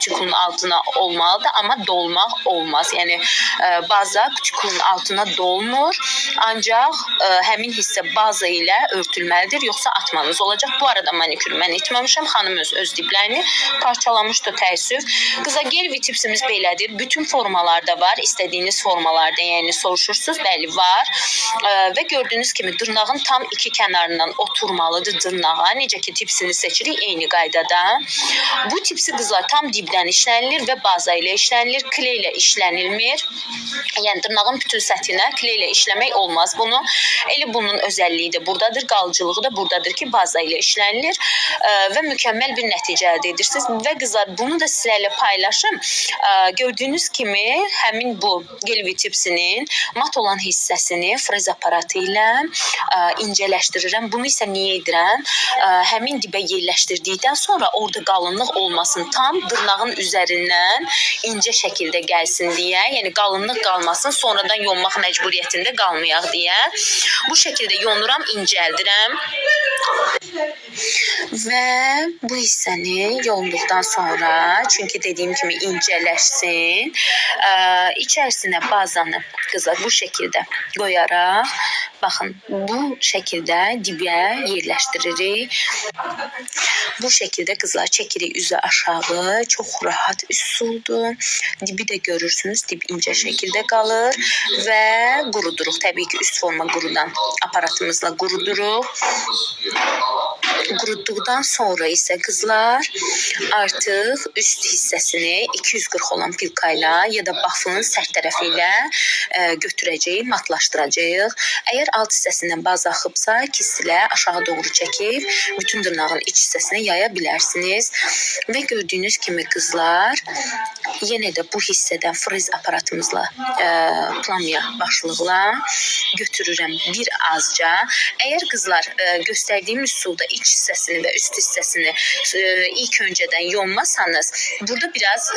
Küçüklüğün altına olmalıdır, ama dolmaq olmaz. Yəni baza küçüklüğün altına dolmur, ancaq həmin hissə baza ilə örtülməlidir, yoxsa atmanız olacaq. Bu arada manikürü mən etməmişəm. Xanım öz diblərini parçalamışdı, təəssüf. Qıza gel tipsimiz belədir. Bütün formalarda var. İstədiyiniz formalarda, yəni soruşursunuz, bəli var. Və gördüyünüz kimi dırnağın tam iki kənarından oturmalıdır dırnağa. Necə ki tipsini seçirik eyni qaydada. Bu tipsi qızlar tam dibdən işlənilir və baza ilə işlənilir, kle ilə işlənilmir. Yəni dırnağın bütün səthinə kle ilə işləmək olmaz bunu. Elə bunun özəlliyi də buradadır, qalıcılığı da buradadır ki, baza ilə işlənilir və mükəmməl bir nəticə əldə edirsiniz. Və qızlar, bunu da sizlərlə paylaşım. Gördüyünüz kimi həmin bu Gelvi tipsinin mat olan hissəsini frez aparatı ilə incələşdirirəm. Bunu isə niyə edirəm? Həmin dibə yerləşdirdikdən sonra orada qalınlıq olmasın, tam dırnağın üzərindən incə şəkildə gəlsin deyə, yəni qalınlıq qalmasın, sonradan yonmaq məcburiyyətində qalmayaq deyə. Bu şəkildə yonuram, incəldirəm. Və bu hissəni yonduqdan sonra, çünki dediyim kimi incələşsin, içərisinə bazanı qızlar bu şəkildə qoyaraq, baxın, bu şəkildə dibə yerləşdiririk. Bu şəkildə qızlar çəkirik üzü aşağı, çox rahat üsuldur. Dibi də görürsünüz, dib incə şəkildə qalır və quruduruq. Təbii ki, üst forma qurudan aparatımızla quruduruq. Qurutduqdan sonra isə qızlar artıq üst hissəsini 240 olan pilka ilə ya da bafın sərt tərəfi ilə götürəcəyik, matlaşdıracağıq. Əgər alt hissəsindən baza axıbsa, kisilə aşağı doğru çəkib bütün dırnağın iç hissəsinə yaya bilərsiniz. Və gördüyünüz kimi qızlar, yenə də bu hissədən frez aparatımızla plamya başlıqla götürürəm bir azca. Əgər qızlar göstərdiyim üsulda iç hissəsini və üst hissəsini ilk öncədən yonmasanız, burada biraz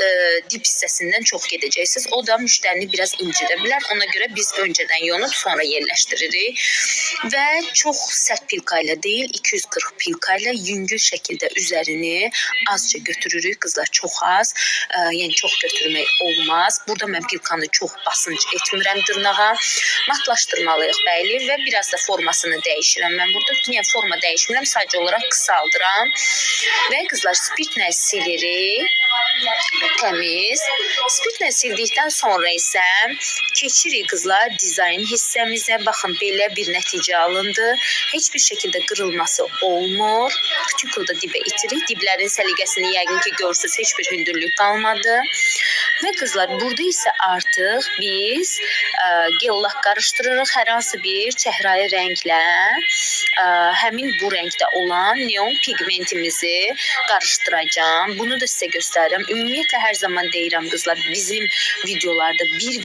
dip hissəsindən çox gedəcəksiniz. O da müştərini biraz incidə bilər. Ona görə biz öncədən yonub sonra yerləşdiririk. Və çox sərt pilka ilə deyil, 240 pilka ilə yüngül şəkildə üzərini azca götürürük. Qızlar, çox az, yəni çox götürmək olmaz. Burada mən pilkanı çox basınc etmirəm dırnağa. Matlaşdırmalıyıq bəli və biraz da formasını dəyişirəm. Mən burada niyə forma dəyişmirəm? Sadəcə olaraq qısaldıram. Və qızlar, spirtlə silirik. Təmiz. Spirtlə sildikdən sonra isə keçirik qızlar dizayn hissəmizə. Baxın, belə bir nəticə alındı. Heç bir şəkildə qırılması olmur. Küçüklə dibə itirik. Diblərin səliqəsini yəqin ki görürsünüz, heç bir hündürlük qalmadı. Və qızlar, burada isə artıq biz gel lak qarışdırırıq. Hər hansı bir çəhrayı rənglə həmin bu rəngdə olan neon pigmentimizi qarışdıracağım. Bunu da sizə göstərirəm. Ümumiyyətlə hər zaman deyirəm qızlar, bizim videolarda bir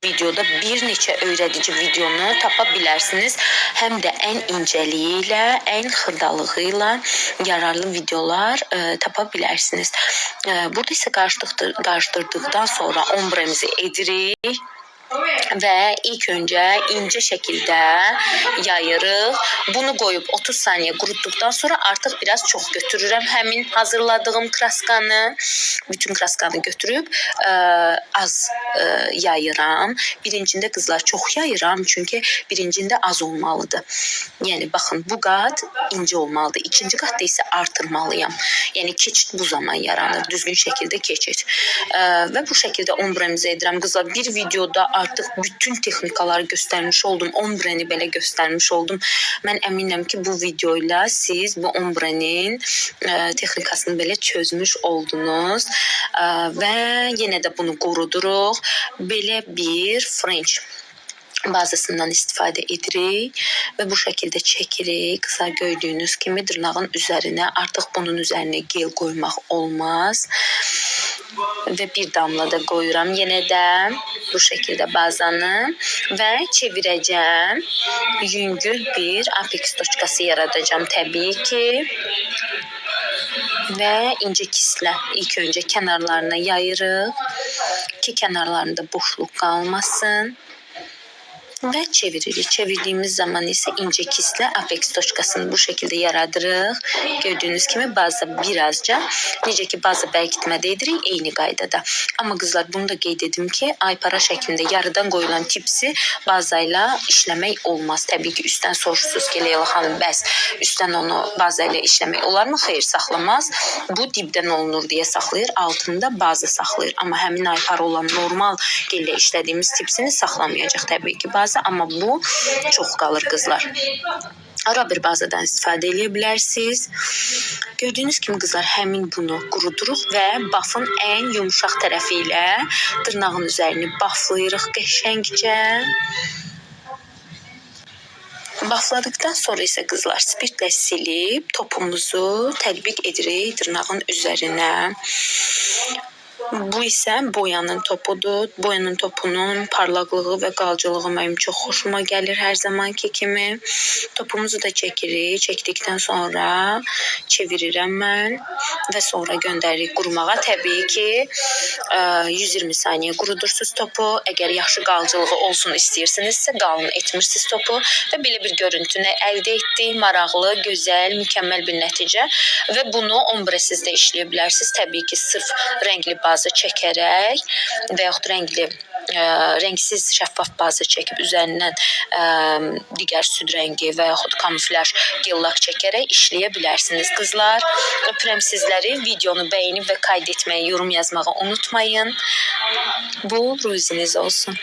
videoda bir neçə öyrədici videonu tapa bilərsiniz. Həm də ən incəliyi ilə, ən xırdalığı ilə yararlı videolar tapa bilərsiniz. Burada isə qarışdırdıqdan sonra ombremizi edirik. Və ilk öncə incə şəkildə yayırıq. Bunu qoyub 30 saniyə qurutduqdan sonra artıq biraz çox götürürəm həmin hazırladığım kraskanı. Bütün kraskanı götürüb az yayıram. Birincində qızlar çox yayıram, çünki birincində az olmalıdır. Yəni baxın, bu qat incə olmalıdır. İkinci qatda isə artırmalıyam. Yəni keçid bu zaman yaranır, düzgün şəkildə keçid. Və bu şəkildə ombremizi edirəm. Qızlar, bir videoda artıq bütün texnikaları göstərmiş oldum. Ombreni belə göstərmiş oldum. Mən əminəm ki, bu video ilə siz bu ombrenin texnikasını belə çözmüş oldunuz. Və yenə də bunu quruduruq. Belə bir French bazasından istifadə edirik və bu şəkildə çəkirik. Qızlar, gördüyünüz kimi dırnağın üzərinə, artıq bunun üzərinə gel qoymaq olmaz. Və bir damla da qoyuram yenə də bu şəkildə bazanı və çevirəcəm. Yüngül bir Apex toçkası yaradacağım təbii ki. Və incə kislə ilk öncə kənarlarına yayırıq ki, kənarlarında boşluq qalmasın. Və çeviririk. Çevirdiyimiz zaman isə incə kislə Apex toçkasını bu şəkildə yaradırıq. Gördüyünüz kimi baza birazca, necə ki baza bərkitmədə edirik, eyni qaydada. Amma qızlar, bunu da qeyd edim ki, aypara şəklində yarıdan qoyulan tipsi baza ilə işləmək olmaz. Təbii ki, üstdən soruşursunuz ki, Leyla xanım, bəs üstdən onu baza ilə işləmək olarmı? Xeyr, saxlamaz. Bu dibdən olunur deyə saxlayır, altında baza saxlayır. Amma həmin aypara olan normal gellə işlədiyimiz tipsini saxlamayacaq təbii ki baza. Amma bu çox qalır qızlar. Ara bir bazadan istifadə edə bilərsiniz. Gördüyünüz kimi qızlar, həmin bunu quruduruq və bafın ən yumşaq tərəfi ilə dırnağın üzərini baflayırıq qəşəngcə. Bafladıktan sonra isə qızlar, spirtlə silib topumuzu tətbiq edirik dırnağın üzərinə. Bu isə boyanın topudur. Boyanın topunun parlaqlığı və qalcılığı mənim çox xoşuma gəlir hər zamanki kimi. Topumuzu da çəkirik. Çəkdikdən sonra çevirirəm mən və sonra göndəririk qurumağa. Təbii ki, 120 saniyə qurudursunuz topu. Əgər yaxşı qalcılığı olsun istəyirsinizsə, qalın etmirsiniz topu və belə bir görüntünü əldə etdik. Maraqlı, gözəl, mükəmməl bir nəticə və bunu ombresiz də işləyə bilərsiniz. Təbii ki, sırf rəngli baza çəkərək və yaxud rəngsiz şəffaf baza çəkib üzərindən digər süd rəngi və yaxud kamuflaj gel-lak çəkərək işləyə bilərsiniz. Qızlar, öpürəm sizləri. Videonu bəyənib və qayd etməyi, yorum yazmağı unutmayın. Bol ruziniz olsun.